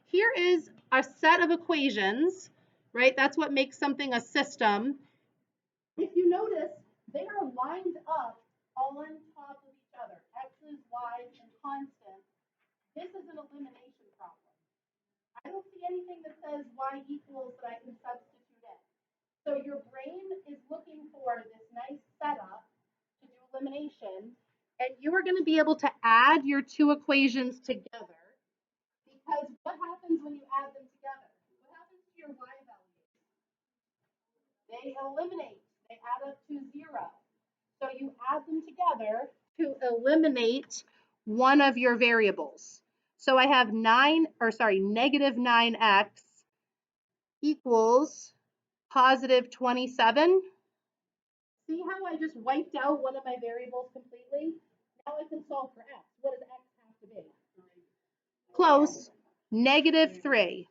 here is a set of equations, right? That's what makes something a system. If you notice, they are lined up on top of each other. X's, Y's, and constants. This is an elimination problem. I don't see anything that says Y equals that I can substitute in. So your brain is looking for this nice setup to do elimination, and you are going to be able to add your two equations together, because what happens when you add them together? What happens to your Y values? They eliminate. They add up to 0. So you add them together to eliminate one of your variables. So I have negative 9x equals positive 27. See how I just wiped out one of my variables completely? Now I can solve for x. What does x have to be? Close. Negative 3.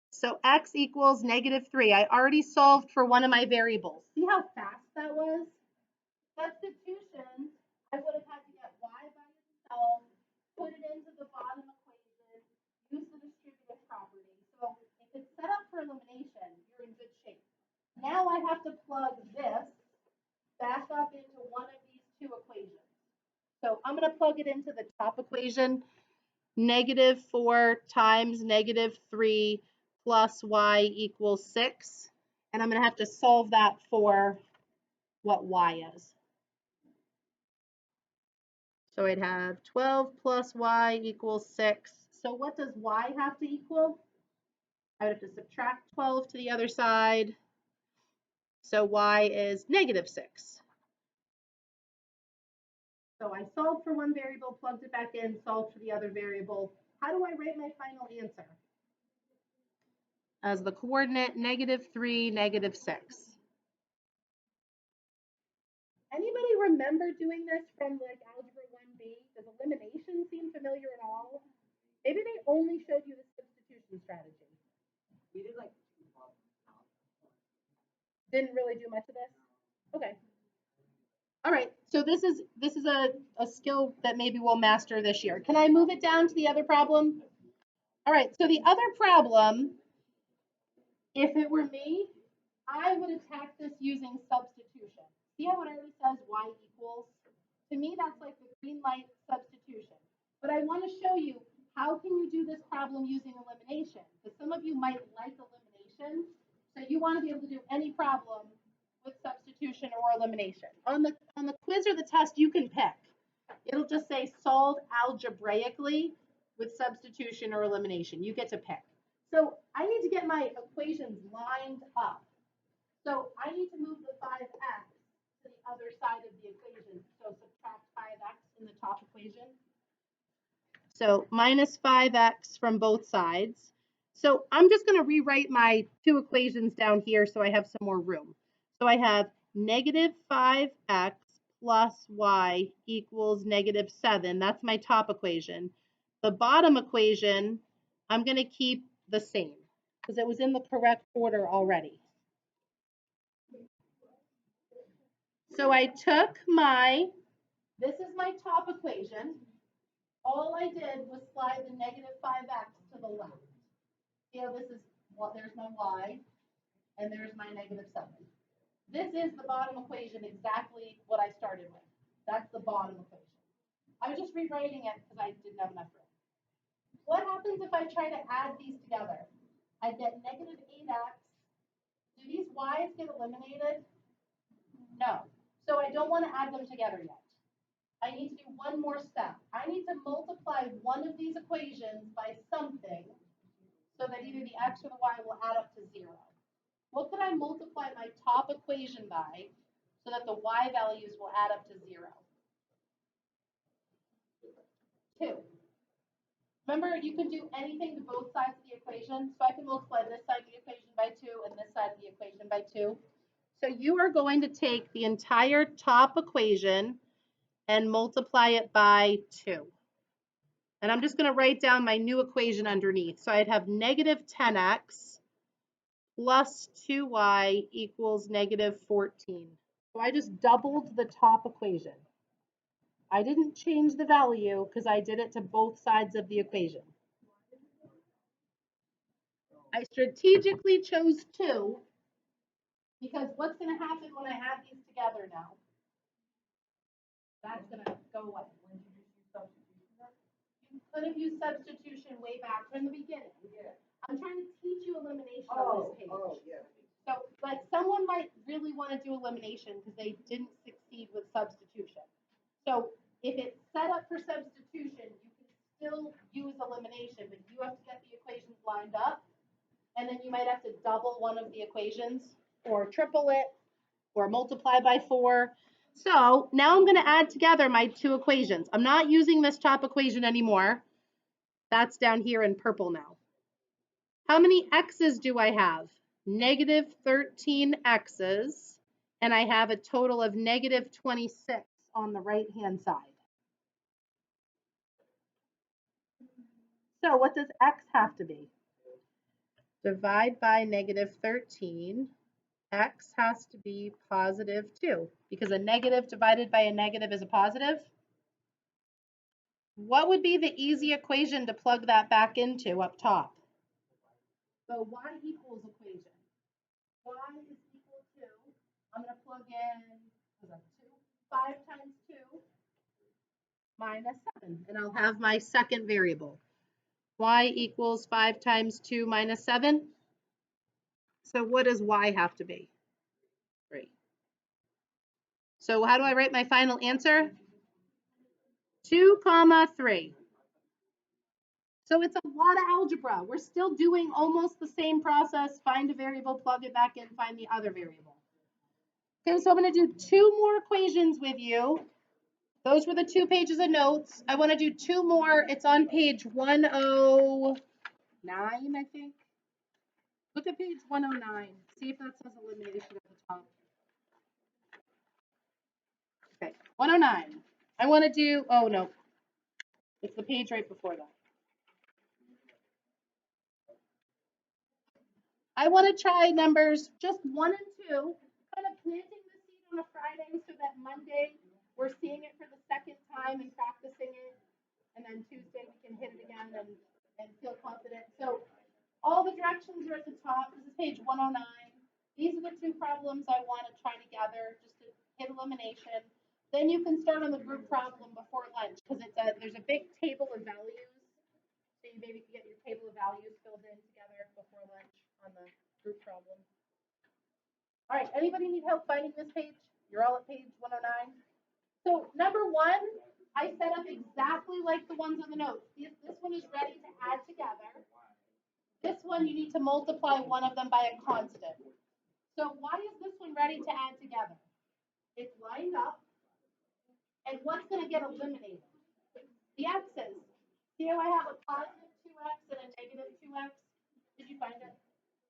So x equals negative 3. I already solved for one of my variables. See how fast that was? Substitution, I would have had to get y by itself, put it into the bottom equation, use the distributive property. So if it's set up for elimination, you're in good shape. Now I have to plug this back up into one of these two equations. So I'm going to plug it into the top equation, negative 4 times negative 3 plus y equals 6. And I'm going to have to solve that for what y is. So I'd have 12 plus y equals 6. So what does y have to equal? I would have to subtract 12 to the other side. So y is negative 6. So I solved for one variable, plugged it back in, solved for the other variable. How do I write my final answer? As the coordinate negative 3, negative 6. Anybody remember doing this from like Algebra 1B? Does elimination seem familiar at all? Maybe they only showed you the substitution strategy. We did like didn't really do much of this? Okay. All right, so this is a skill that maybe we'll master this year. Can I move it down to the other problem? All right, so the other problem, if it were me, I would attack this using substitution. See how it already says y equals? To me, that's like the green light substitution. But I want to show you how can you do this problem using elimination? Because some of you might like elimination, so you want to be able to do any problem with substitution or elimination. On the quiz or the test, you can pick. It'll just say solve algebraically with substitution or elimination. You get to pick. So I need to get my equations lined up. So I need to move the 5x to the other side of the equation. So subtract 5x in the top equation. So minus 5x from both sides. So I'm just going to rewrite my two equations down here so I have some more room. So I have negative 5x plus y equals negative 7. That's my top equation. The bottom equation, I'm going to keep the same because it was in the correct order already. So I took this is my top equation. All I did was slide the negative 5x to the left. You know, this is there's my y, and there's my negative 7. This is the bottom equation, exactly what I started with. That's the bottom equation. I was just rewriting it because I didn't have enough room. What happens if I try to add these together? I get negative 8x. Do these y's get eliminated? No. So I don't want to add them together yet. I need to do one more step. I need to multiply one of these equations by something so that either the x or the y will add up to 0. What could I multiply my top equation by so that the y values will add up to 0? 2. Remember, you can do anything to both sides of the equation. So I can multiply this side of the equation by 2 and this side of the equation by 2. So you are going to take the entire top equation and multiply it by 2. And I'm just going to write down my new equation underneath. So I'd have negative 10x plus 2y equals negative 14. So I just doubled the top equation. I didn't change the value because I did it to both sides of the equation. I strategically chose 2 because what's going to happen when I add these together now? That's going to go away. You could have used substitution way back from the beginning. I'm trying to teach you elimination on this page. So, but someone might really want to do elimination because they didn't succeed with substitution. So if it's set up for substitution, you can still use elimination, but you have to get the equations lined up. And then you might have to double one of the equations or triple it or multiply by 4. So now I'm going to add together my 2 equations. I'm not using this top equation anymore. That's down here in purple now. How many x's do I have? Negative 13 x's, and I have a total of negative 26 on the right-hand side. So what does x have to be? Divide by negative 13. X has to be positive 2 because a negative divided by a negative is a positive. What would be the easy equation to plug that back into up top? The y equals equation. Y is equal to, I'm going to plug in 5 times 2 minus 7, and I'll have my second variable. Y equals 5 times 2 minus 7. So what does y have to be? 3. So how do I write my final answer? 2, 3. So it's a lot of algebra. We're still doing almost the same process. Find a variable, plug it back in, find the other variable. Okay, so I'm going to do 2 more equations with you. Those were the 2 pages of notes. I want to do 2 more. It's on page 109, I think. Look at page 109. See if that says elimination at the top. Okay, 109. I want to do, oh no, it's the page right before that. I want to try numbers just 1 and 2, kind of planting the seed on a Friday so that Monday we're seeing it for the second time and practicing it. And then Tuesday we can hit it again and feel confident. So all the directions are at the top. This is page 109. These are the 2 problems I want to try together just to hit elimination. Then you can start on the group problem before lunch because there's a big table of values. So you maybe can get your table of values filled in together before lunch on the group problem. All right, anybody need help finding this page? You're all at page 109. So number 1, I set up exactly like the ones on the notes. This one is ready to add together. This one you need to multiply one of them by a constant. So why is this one ready to add together? It's lined up. And what's going to get eliminated? The x's. See how I have a positive 2x and a negative 2x? Did you find it?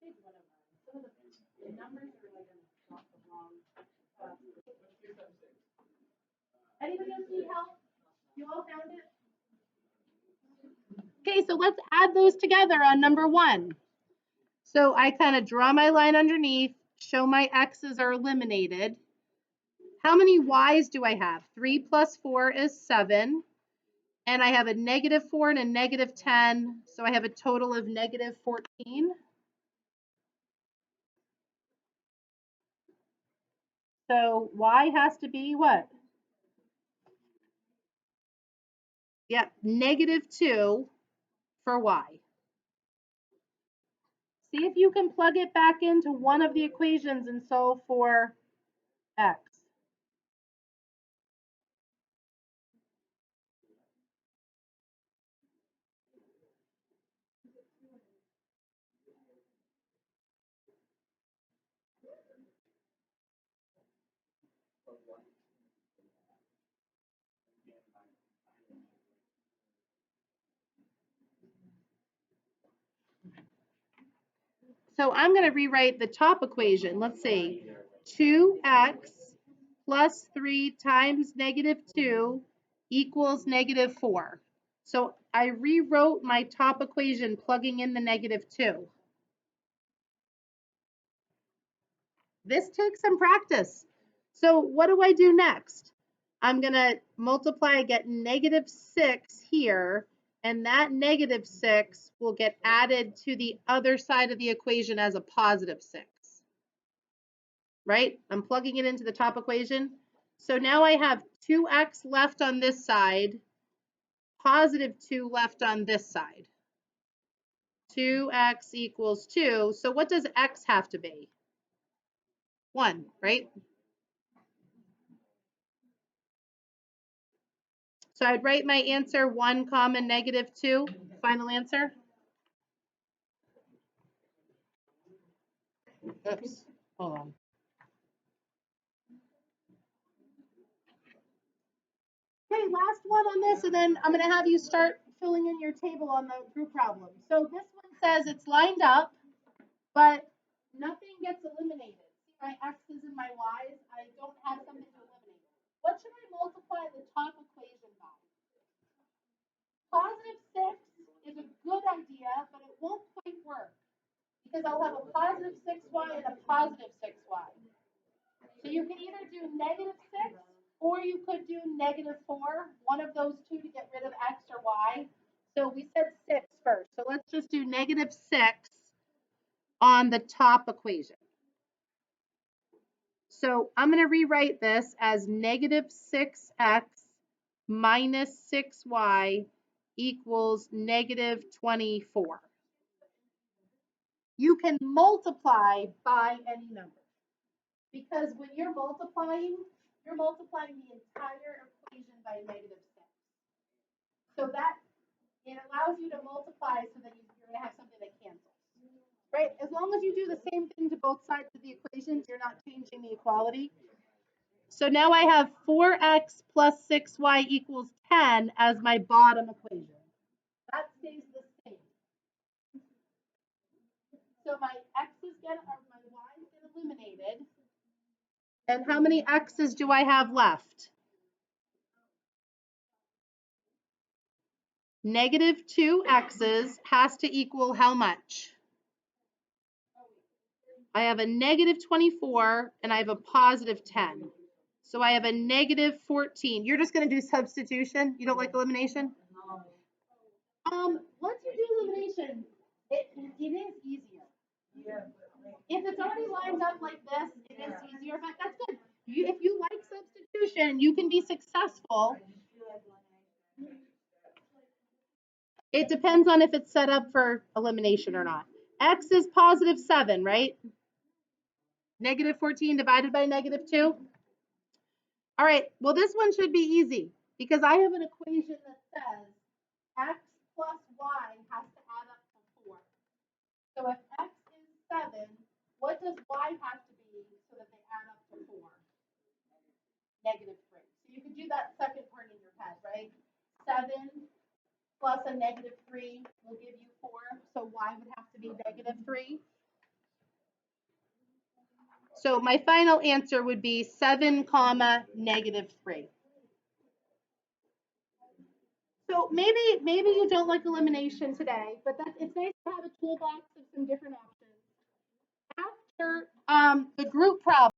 Some of the numbers are like not the wrong. Anybody else need help? You all found it? Okay, so let's add those together on number 1. So I kind of draw my line underneath, show my x's are eliminated. How many y's do I have? 3 plus 4 is 7. And I have a negative 4 and a negative 10. So I have a total of negative 14. So y has to be what? Yep, negative 2 for y. See if you can plug it back into one of the equations and solve for x. So I'm going to rewrite the top equation. Let's see, 2x plus 3 times negative 2 equals negative 4. So I rewrote my top equation plugging in the negative 2. This takes some practice. So what do I do next? I'm going to multiply, I get negative 6 here, and that negative 6 will get added to the other side of the equation as a positive 6. Right? I'm plugging it into the top equation. So now I have 2x left on this side, positive 2 left on this side. 2x equals 2. So what does x have to be? 1, right? So I'd write my answer 1 comma negative 2, final answer. Oops, hold on. Okay, last one on this, and then I'm going to have you start filling in your table on the group problem. So this one says it's lined up, but nothing gets eliminated. See my x's and my y's? I don't have something to eliminate. What should I multiply the top equation by? Positive 6 is a good idea, but it won't quite work because I'll have a positive 6y and a positive 6y. So you can either do negative 6 or you could do negative 4, one of those two to get rid of x or y. So we said 6 first. So let's just do negative 6 on the top equation. So I'm going to rewrite this as negative 6x minus 6y equals negative 24. You can multiply by any number because when you're multiplying the entire equation by negative 6. So that it allows you to multiply so that you're going to have something that cancels. Right? As long as you do the same thing to both sides of the equations, you're not changing the equality. So now I have 4x plus 6y equals 10 as my bottom equation. That stays the same. So my x's get, or my y's get eliminated. And how many x's do I have left? Negative 2 x's has to equal how much? I have a negative 24 and I have a positive 10. So I have a negative 14. You're just going to do substitution? You don't like elimination? Once you do elimination, it is easier. If it's already lined up like this, it is easier, but that's good. If you like substitution, you can be successful. It depends on if it's set up for elimination or not. X is positive 7, right? Negative 14 divided by negative 2. All right, well, this one should be easy because I have an equation that says x plus y has to add up to 4. So if x is 7, what does y have to be so that they add up to 4? Negative 3. So you could do that second part in your head, right? 7 plus a negative 3 will give you 4. So y would have to be negative 3. So my final answer would be 7 comma negative 3. So maybe you don't like elimination today, but it's nice to have a toolbox of some different options. After the group problem.